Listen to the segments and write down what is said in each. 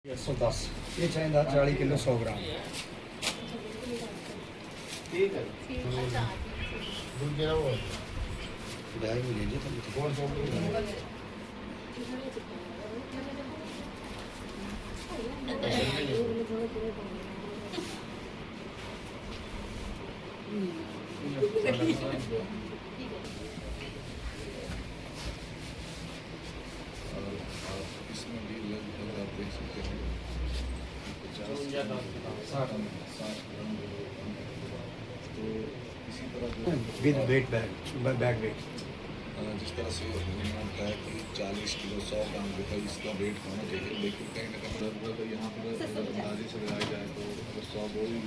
110 ये चाहिए 40 किलो 100 ग्राम। ठीक है दूसरा वो बैग में लीजिए तो कौन सा इसमें भी लगभग आप देख सकते हैं 50 60 तो इसी तरह जो विद वेट बैग वेट। जिस तरह से उन्होंने बताया कि 40 किलो 100 ग्राम जो है इसका वेट होना चाहिए, लेकिन कहीं ना कहीं लगभग यहाँ पर अगर अंदाजे से लगाया जाए तो अगर 100 बोरी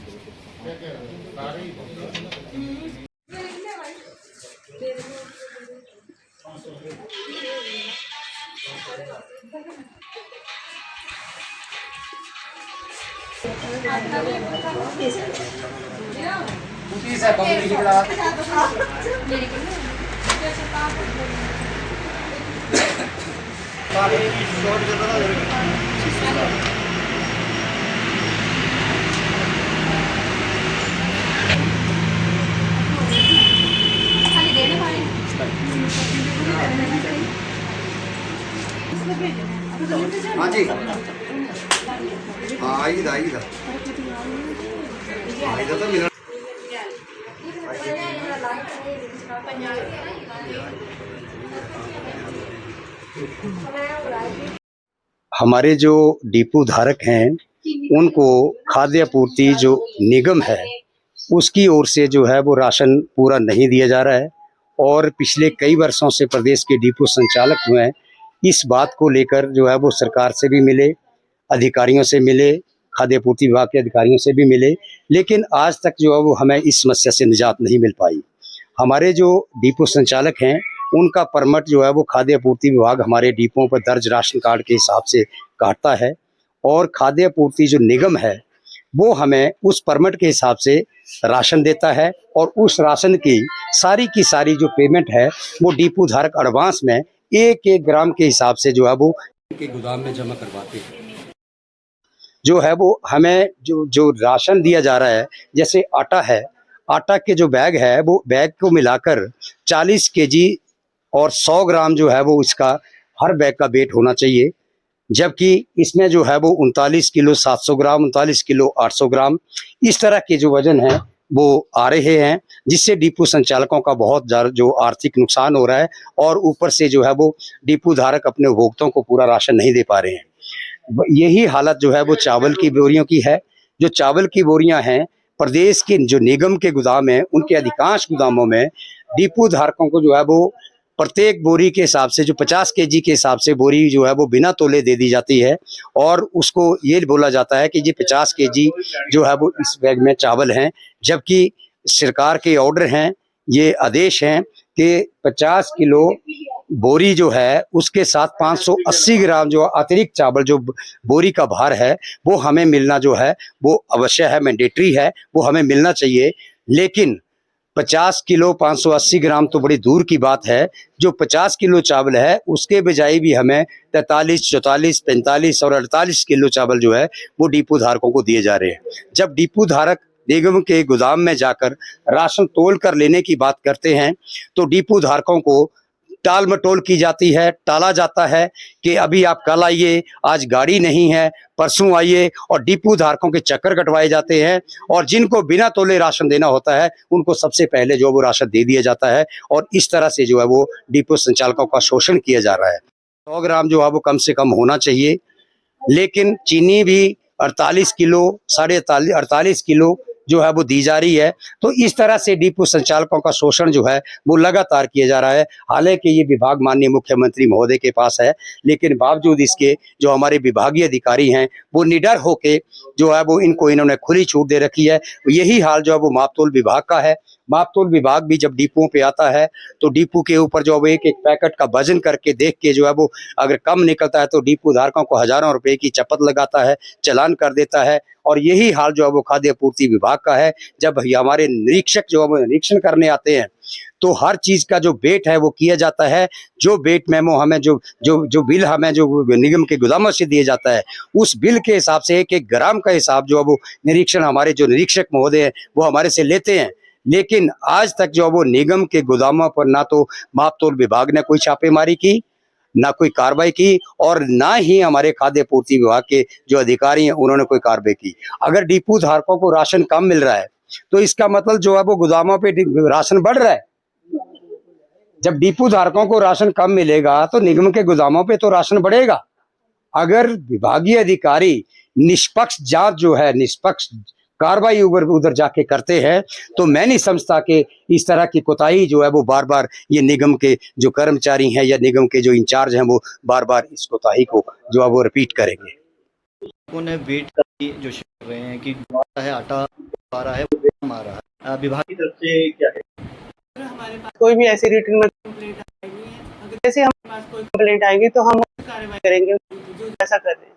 हाँ जी, हाँ आई था तो मिला। हमारे जो डिपो धारक हैं उनको खाद्य आपूर्ति जो निगम है उसकी ओर से जो है वो राशन पूरा नहीं दिया जा रहा है और पिछले कई वर्षों से प्रदेश के डिपो संचालक जो हैं इस बात को लेकर जो है वो सरकार से भी मिले, अधिकारियों से मिले, खाद्य आपूर्ति विभाग के अधिकारियों से भी मिले, लेकिन आज तक जो है वो हमें इस समस्या से निजात नहीं मिल पाई। हमारे जो डिपो संचालक हैं उनका परमिट जो है वो खाद्य आपूर्ति विभाग हमारे डिपों पर दर्ज राशन कार्ड के हिसाब से काटता है और खाद्य आपूर्ति जो निगम है वो हमें उस परमिट के हिसाब से राशन देता है और उस राशन की सारी जो पेमेंट है वो डिपो धारक एडवांस में एक एक ग्राम के हिसाब से जो है वो के गोदाम में जमा करवाते हैं। जो है वो हमें जो राशन दिया जा रहा है, जैसे आटा है, आटा के जो बैग है वो बैग को मिलाकर 40 केजी और 100 ग्राम जो है वो इसका हर बैग का वेट होना चाहिए, जबकि इसमें जो है वो 39 किलो 700 ग्राम, 39 किलो 800 ग्राम इस तरह के जो वजन है वो आ रहे हैं, जिससे डिपो संचालकों का बहुत जो आर्थिक नुकसान हो रहा है और ऊपर से जो है वो डिपो धारक अपने उपभोक्ताओं को पूरा राशन नहीं दे पा रहे हैं। यही हालत जो है वो चावल की बोरियों की है। जो चावल की बोरियां हैं प्रदेश के जो निगम के गोदाम हैं उनके अधिकांश गोदामों में डिपो धारकों को जो है वो प्रत्येक बोरी के हिसाब से जो 50 केजी के हिसाब से बोरी जो है वो बिना तोले दे दी जाती है और उसको ये बोला जाता है कि ये 50 केजी जो है वो इस बैग में चावल हैं, जबकि सरकार के ऑर्डर हैं, ये आदेश हैं कि 50 किलो बोरी जो है उसके साथ 580 ग्राम जो अतिरिक्त चावल जो बोरी का भार है वो हमें मिलना जो है वो अवश्य है, मैंडेटरी है, वो हमें मिलना चाहिए। लेकिन 50 किलो 580 ग्राम तो बड़ी दूर की बात है, जो 50 किलो चावल है उसके बजाय भी हमें 43, 44, 45 और 48 किलो चावल जो है वो डिपो धारकों को दिए जा रहे हैं। जब डिपो धारक निगम के गोदाम में जाकर राशन तोल कर लेने की बात करते हैं तो डिपो धारकों को टाल मटोल की जाती है, टाला जाता है कि अभी आप कल आइए, आज गाड़ी नहीं है, परसों आइए, और डिपो धारकों के चक्कर कटवाए जाते हैं और जिनको बिना तोले राशन देना होता है उनको सबसे पहले जो वो राशन दे दिया जाता है और इस तरह से जो है वो डिपो संचालकों का शोषण किया जा रहा है। 100 ग्राम जो है वो कम से कम होना चाहिए, लेकिन चीनी भी 48 किलो 48 किलो जो है वो दी जा रही है। तो इस तरह से डिपो संचालकों का शोषण जो है वो लगातार किया जा रहा है। हालांकि ये विभाग माननीय मुख्यमंत्री महोदय के पास है, लेकिन बावजूद इसके जो हमारे विभागीय अधिकारी हैं वो निडर होके जो है वो इन्होंने खुली छूट दे रखी है। यही हाल जो है वो मापतोल विभाग का है। मापतोल विभाग भी जब डिपो पे आता है तो डिपो के ऊपर जो एक एक पैकेट का वजन करके देख के जो है वो अगर कम निकलता है तो डिपो धारकों को हजारों रुपए की चपत लगाता है, चालान कर देता है। और यही हाल जो है वो खाद्य आपूर्ति विभाग का है। जब हमारे निरीक्षक जो है वो निरीक्षण करने आते हैं तो हर चीज का जो वेट है वो किया जाता है। जो वेट मेमो हमें जो जो जो बिल हमें जो निगम के गोदामों से दिया जाता है, उस बिल के हिसाब से एक एक ग्राम का हिसाब जो है वो निरीक्षण हमारे जो निरीक्षक महोदय हैं वो हमारे से लेते हैं। लेकिन आज तक जो वो निगम के गोदामों पर ना तो मापतोल विभाग ने कोई छापेमारी की, ना कोई कार्रवाई की, और ना ही हमारे खाद्य पूर्ति विभाग के जो अधिकारी हैं उन्होंने कोई कार्रवाई की। अगर डिपो धारकों को राशन कम मिल रहा है तो इसका मतलब जो है वो गोदामों पे राशन बढ़ रहा है। जब डिपो धारकों को राशन कम मिलेगा तो निगम के गोदामों पे तो राशन बढ़ेगा। अगर विभागीय अधिकारी निष्पक्ष जांच जो है, निष्पक्ष कार्रवाई उधर जाके करते हैं, तो मैं नहीं समझता कि इस तरह की कोताही जो है वो बार बार ये निगम के जो कर्मचारी हैं या निगम के जो इंचार्ज हैं वो बार बार इस कोताही को जो है वो रिपीट करेंगे। उन्हें वेट का जो कर रहे हैं कि है आटा आ रहा है वो कम आ रहा है, विभाग की तरफ से क्या है? कोई भी ऐसी रिटर्न में कंप्लेंट आएगी, जैसे हमारे पास कोई कंप्लेंट आएगी तो हम कार्रवाई करेंगे, जो ऐसा कर रहे हैं।